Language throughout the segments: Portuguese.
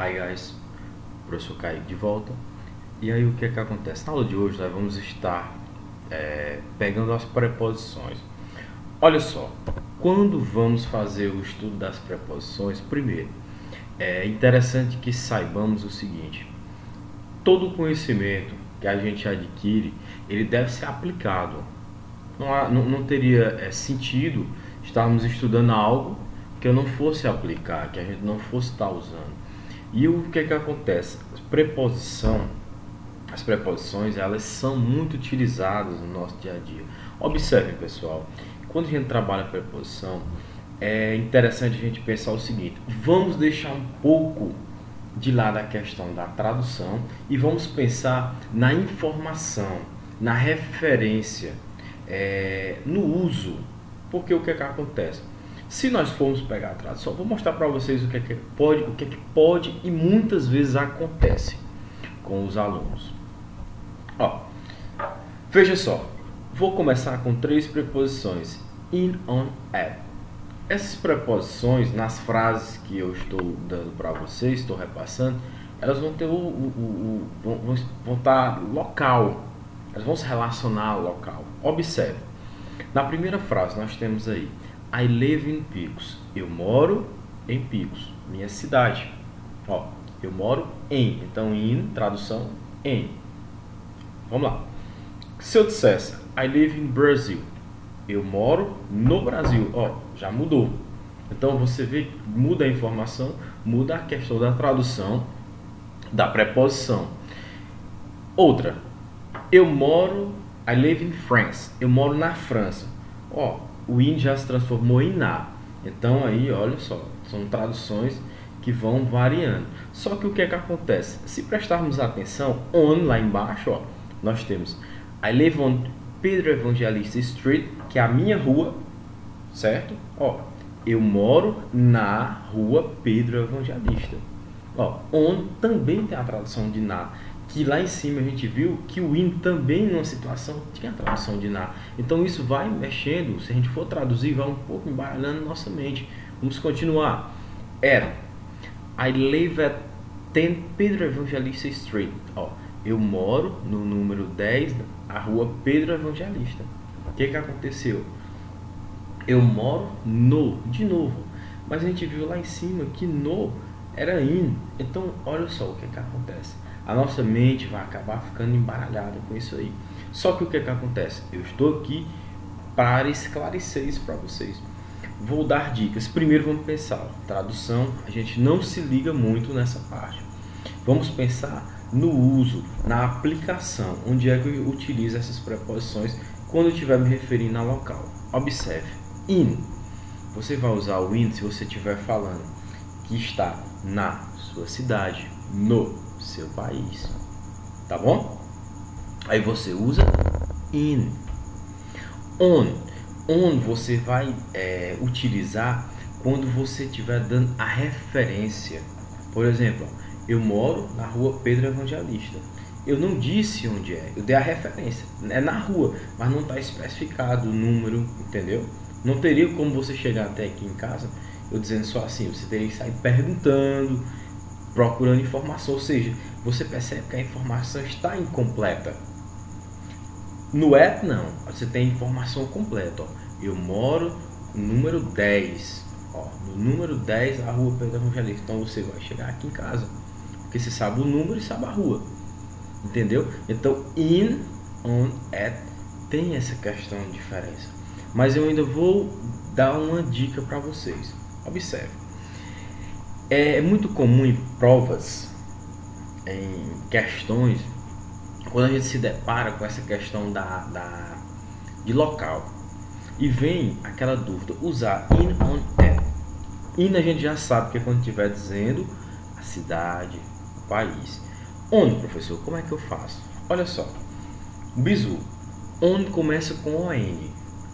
Hi guys, professor Kaique de volta. E aí o que é que acontece? Na aula de hoje nós vamos estar pegando as preposições. Olha só, quando vamos fazer o estudo das preposições, primeiro, é interessante que saibamos o seguinte: todo conhecimento que a gente adquire, ele deve ser aplicado. Não teria sentido estarmos estudando algo que eu não fosse aplicar, que a gente não fosse estar usando. E o que é que acontece? As preposições, elas são muito utilizadas no nosso dia a dia. Observem, pessoal, quando a gente trabalha a preposição, é interessante a gente pensar o seguinte: vamos deixar um pouco de lado a questão da tradução e vamos pensar na informação, na referência, no uso. Porque o que é que acontece? Se nós formos pegar a tradução, vou mostrar para vocês o que é que pode e muitas vezes acontece com os alunos. Ó, veja só, vou começar com 3 preposições: in, on, at. Essas preposições, nas frases que eu estou dando para vocês, estou repassando, elas vão ter vão estar local, elas vão se relacionar ao local. Observe, na primeira frase nós temos aí I live in Picos. Eu moro em Picos, minha cidade. Ó, eu moro em. Então, in, tradução, em. Vamos lá. Se eu dissesse I live in Brazil, eu moro no Brasil. Ó, já mudou. Então, você vê que muda a informação, muda a questão da tradução da preposição. Outra. Eu moro, I live in France. Eu moro na França. Ó, o in já se transformou em na. Então aí, olha só, são traduções que vão variando. Só que o que é que acontece? Se prestarmos atenção, on lá embaixo, ó, nós temos I live on Pedro Evangelista Street, que é a minha rua, certo? Ó, eu moro na rua Pedro Evangelista. Ó, on também tem a tradução de na, que lá em cima a gente viu que o in também numa situação tinha a tradução de na. Então isso vai mexendo, se a gente for traduzir, vai um pouco embaralhando nossa mente. Vamos continuar. Era I live at 10 Pedro Evangelista Street. Ó, eu moro no número 10, a rua Pedro Evangelista. O que aconteceu? Eu moro no, de novo. Mas a gente viu lá em cima que no era in. Então olha só o que acontece. A nossa mente vai acabar ficando embaralhada com isso aí. Só que o que acontece? Eu estou aqui para esclarecer isso para vocês. Vou dar dicas. Primeiro vamos pensar, tradução, a gente não se liga muito nessa parte. Vamos pensar no uso, na aplicação, onde é que eu utilizo essas preposições quando eu estiver me referindo ao local. Observe, in. Você vai usar o in se você estiver falando que está na sua cidade, no seu país, tá bom? Aí você usa in. On você vai utilizar quando você estiver dando a referência. Por exemplo, eu moro na rua Pedro Evangelista. Eu não disse onde é, eu dei a referência. É na rua, mas não está especificado o número, entendeu? Não teria como você chegar até aqui em casa eu dizendo só assim. Você teria que sair perguntando, procurando informação, ou seja, você percebe que a informação está incompleta. No at não, você tem informação completa. Ó. Eu moro no número 10. Ó, no número 10 a rua Pedro Evangelista. Então você vai chegar aqui em casa, porque você sabe o número e sabe a rua. Entendeu? Então in, on, at tem essa questão de diferença. Mas eu ainda vou dar uma dica para vocês. Observe. É muito comum em provas, em questões, quando a gente se depara com essa questão de local e vem aquela dúvida, usar in, on, at. In a gente já sabe que é quando estiver dizendo a cidade, o país. On, professor, como é que eu faço? Olha só, bizu, on começa com on.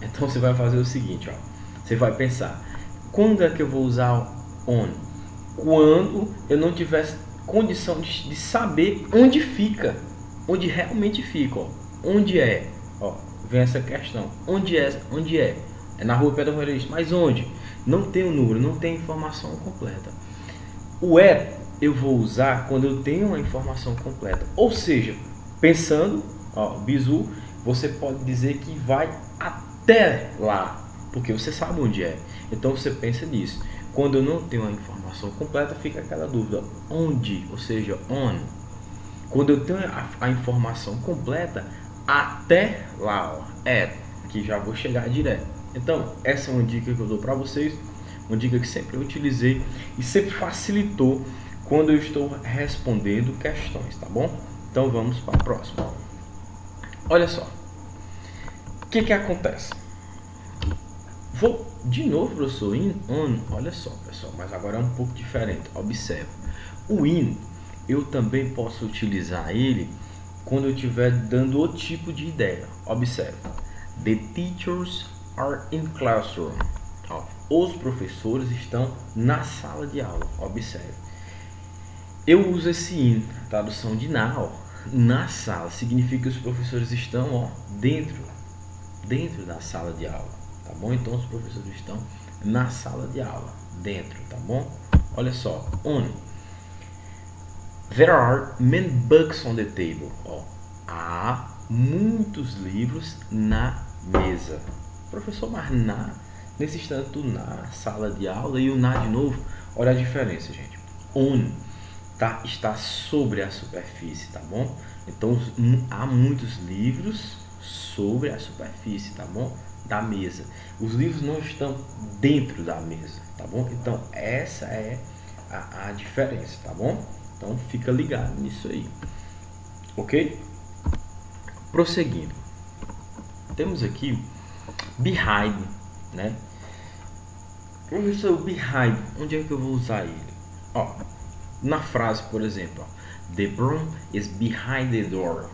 Então você vai fazer o seguinte, ó, você vai pensar, quando é que eu vou usar on? Quando eu não tivesse condição de saber onde fica, onde realmente fica, ó. Onde é, ó, vem essa questão, onde é na rua Pedro Evangelista, mas onde? Não tem o número, não tem a informação completa. O eu vou usar quando eu tenho uma informação completa. Ou seja, pensando, ó, bizu, você pode dizer que vai até lá, porque você sabe onde é. Então você pensa nisso. Quando eu não tenho a informação completa, fica aquela dúvida, onde? Ou seja, on. Quando eu tenho a informação completa, até lá, ó, que já vou chegar direto. Então, essa é uma dica que eu dou para vocês, uma dica que sempre eu utilizei e sempre facilitou quando eu estou respondendo questões, tá bom? Então vamos para a próxima. Olha só, o que acontece? Vou de novo, professor, in, on, olha só, pessoal, mas agora é um pouco diferente, observe. O in, eu também posso utilizar ele quando eu estiver dando o tipo de ideia. Observe, the teachers are in classroom. Ó, os professores estão na sala de aula, observe. Eu uso esse in, tradução de na sala, significa que os professores estão, ó, dentro da sala de aula, tá bom? Então os professores estão na sala de aula, dentro, tá bom? Olha só, on. There are many books on the table. Ó, há muitos livros na mesa. Professor, mas nesse instante na sala de aula e o na de novo, olha a diferença, gente. On está sobre a superfície, tá bom? Então há muitos livros sobre a superfície, tá bom? Da mesa. Os livros não estão dentro da mesa, tá bom? Então essa é a diferença, tá bom? Então fica ligado nisso aí, ok? Prosseguindo, temos aqui behind, né? Professor, behind, onde é que eu vou usar ele? Ó, na frase, por exemplo, ó, the broom is behind the door.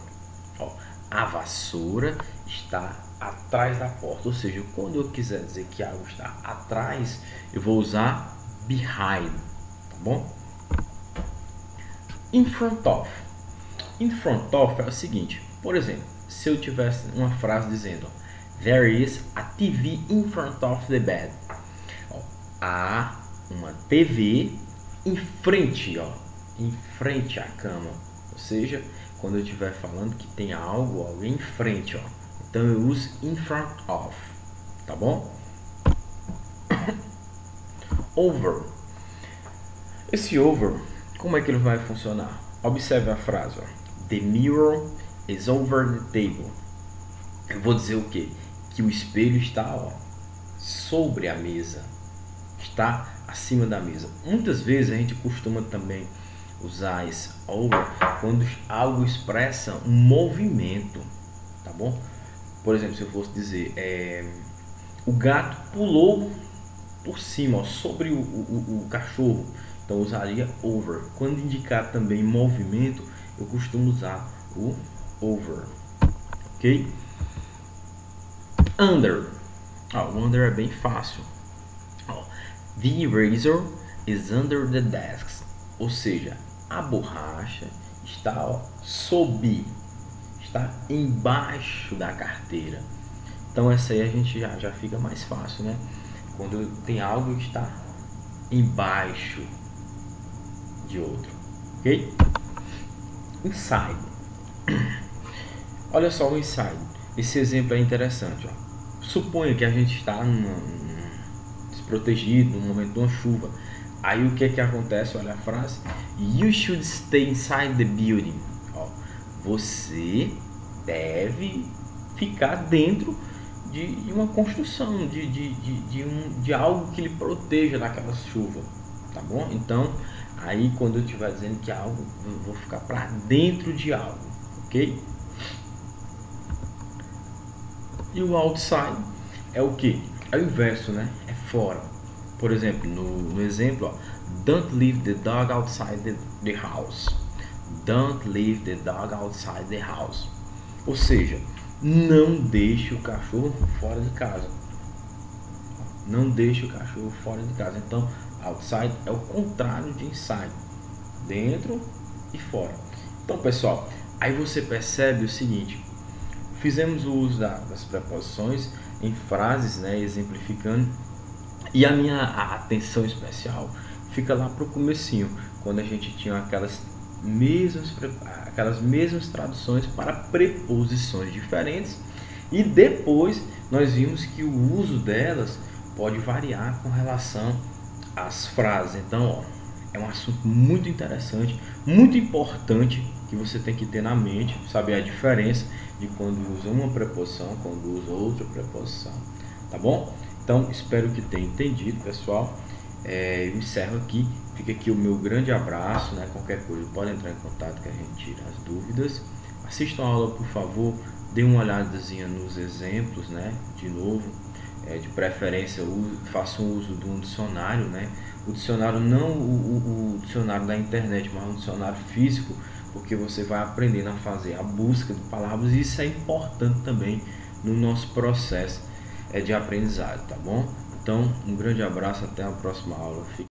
Ó, a vassoura está atrás da porta. Ou seja, quando eu quiser dizer que algo está atrás, eu vou usar behind, tá bom? In front of. In front of é o seguinte, por exemplo, se eu tivesse uma frase dizendo there is a TV in front of the bed. Ó, há uma TV em frente, ó, em frente à cama. Ou seja, quando eu estiver falando que tem algo em frente, ó, então eu uso in front of, tá bom? Over. Esse over, como é que ele vai funcionar? Observe a frase, ó. The mirror is over the table. Eu vou dizer o quê? Que o espelho está, ó, sobre a mesa, está acima da mesa. Muitas vezes a gente costuma também usar esse over quando algo expressa um movimento, tá bom? Por exemplo, se eu fosse dizer o gato pulou por cima, ó, sobre o cachorro, então eu usaria over. Quando indicar também movimento, eu costumo usar o over, ok? Under. O under é bem fácil. The eraser is under the desk. Ou seja, a borracha está, ó, está embaixo da carteira. Então essa aí a gente já fica mais fácil, né? Quando tem algo que está embaixo de outro, ok? Inside. Olha só o inside. Esse exemplo é interessante, ó. Suponha que a gente está desprotegido no momento de uma chuva. Aí o que acontece? Olha a frase. You should stay inside the building. Ó, você deve ficar dentro de uma construção, de algo que lhe proteja daquela chuva, tá bom? Então, aí quando eu estiver dizendo que algo, eu vou ficar para dentro de algo, ok? E o outside é o que? É o inverso, né? É fora. Por exemplo, no exemplo, ó, don't leave the dog outside the house. Don't leave the dog outside the house. Ou seja, não deixe o cachorro fora de casa. Não deixe o cachorro fora de casa. Então, outside é o contrário de inside. Dentro e fora. Então, pessoal, aí você percebe o seguinte. Fizemos o uso das preposições em frases, né, exemplificando. E a minha atenção especial fica lá para o comecinho, quando a gente tinha aquelas mesmas traduções para preposições diferentes, e depois nós vimos que o uso delas pode variar com relação às frases. Então, é um assunto muito interessante, muito importante, que você tem que ter na mente, saber a diferença de quando usa uma preposição, quando usa outra preposição, tá bom? Então, espero que tenha entendido, pessoal. Eu encerro aqui, fica aqui o meu grande abraço, né? Qualquer coisa pode entrar em contato que a gente tira as dúvidas. Assistam a aula, por favor, dê uma olhadazinha nos exemplos, né? De novo, de preferência, faça um uso de um dicionário, né? O dicionário não o dicionário da internet, mas um dicionário físico, porque você vai aprendendo a fazer a busca de palavras, e isso é importante também no nosso processo de aprendizado, tá bom? Então, um grande abraço, até a próxima aula.